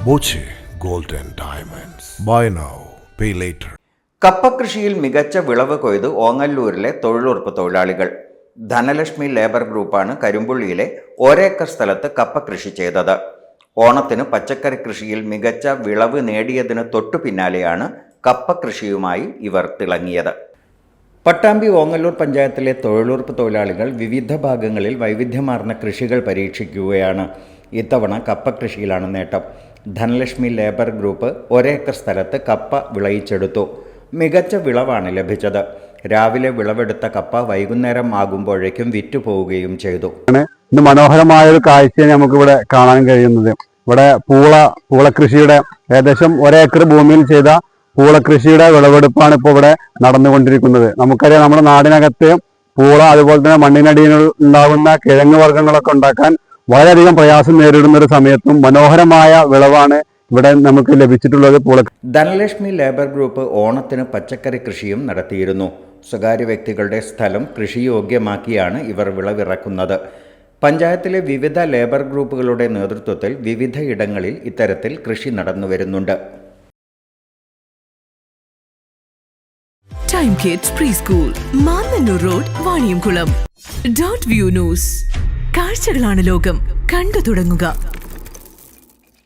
Boche gold and diamonds. Buy now pay later. കപ്പ കൃഷിയിൽ മികച്ച വിളവ് കൊയ്ത് ഓങ്ങല്ലൂരിലെ തൊഴിലുറപ്പ് തൊഴിലാളികൾ. ധനലക്ഷ്മി ലേബർ ഗ്രൂപ്പാണ് കരിമ്പുള്ളിയിലെ ഒരേക്കർ സ്ഥലത്ത് കപ്പ കൃഷി ചെയ്തത്. ഓണത്തിന് പച്ചക്കറി കൃഷിയിൽ മികച്ച വിളവ് നേടിയതിന് തൊട്ടു പിന്നാലെയാണ് കപ്പ കൃഷിയുമായി ഇവർ തിളങ്ങിയത്. പട്ടാമ്പി ഓങ്ങല്ലൂർ പഞ്ചായത്തിലെ തൊഴിലുറപ്പ് തൊഴിലാളികൾ വിവിധ ഭാഗങ്ങളിൽ വൈവിധ്യമാർന്ന കൃഷികൾ പരീക്ഷിക്കുകയാണ്. ഇത്തവണ കപ്പ കൃഷിയിലാണ് നേട്ടം. ധനലക്ഷ്മി ലേബർ ഗ്രൂപ്പ് ഒരേക്കർ സ്ഥലത്ത് കപ്പ വിളയിച്ചെടുത്തു. മികച്ച വിളവാണ് ലഭിച്ചത്. രാവിലെ വിളവെടുത്ത കപ്പ വൈകുന്നേരം ആകുമ്പോഴേക്കും വിറ്റുപോവുകയും ചെയ്തു. ഇന്ന് മനോഹരമായ ഒരു കാഴ്ചയാണ് നമുക്കിവിടെ കാണാൻ കഴിയുന്നത്. ഇവിടെ പൂളകൃഷിയുടെ ഏകദേശം ഒരേക്കർ ഭൂമിയിൽ ചെയ്ത പൂളകൃഷിയുടെ വിളവെടുപ്പാണ് ഇപ്പോൾ ഇവിടെ നടന്നുകൊണ്ടിരിക്കുന്നത്. നമുക്കറിയാം, നമ്മുടെ നാടിനകത്ത് പൂള അതുപോലെ തന്നെ മണ്ണിനടിയിൽ ഉണ്ടാകുന്ന കിഴങ്ങ് വർഗ്ഗങ്ങളൊക്കെ ഉണ്ടാക്കാൻ വളരെയധികം പ്രയാസം നേരിടുന്ന ഒരു സമയത്തും മനോഹരമായ വിളവാണ് ഇവിടെ നമുക്ക് ലഭിച്ചിട്ടുള്ളത്. ധനലക്ഷ്മി ലേബർ ഗ്രൂപ്പ് ഓണത്തിന് പച്ചക്കറി കൃഷിയും നടത്തിയിരുന്നു. സ്വകാര്യ വ്യക്തികളുടെ സ്ഥലം കൃഷിയോഗ്യമാക്കിയാണ് ഇവർ വിളവിറക്കുന്നത്. പഞ്ചായത്തിലെ വിവിധ ലേബർ ഗ്രൂപ്പുകളുടെ നേതൃത്വത്തിൽ വിവിധ ഇടങ്ങളിൽ ഇത്തരത്തിൽ കൃഷി നടന്നുവരുന്നുണ്ട്. Time kids pre school, Mannanur road, Vaniyamkulam. Dot view news. കാഴ്ചകളാണ് ലോകം, കണ്ടു തുടങ്ങുക.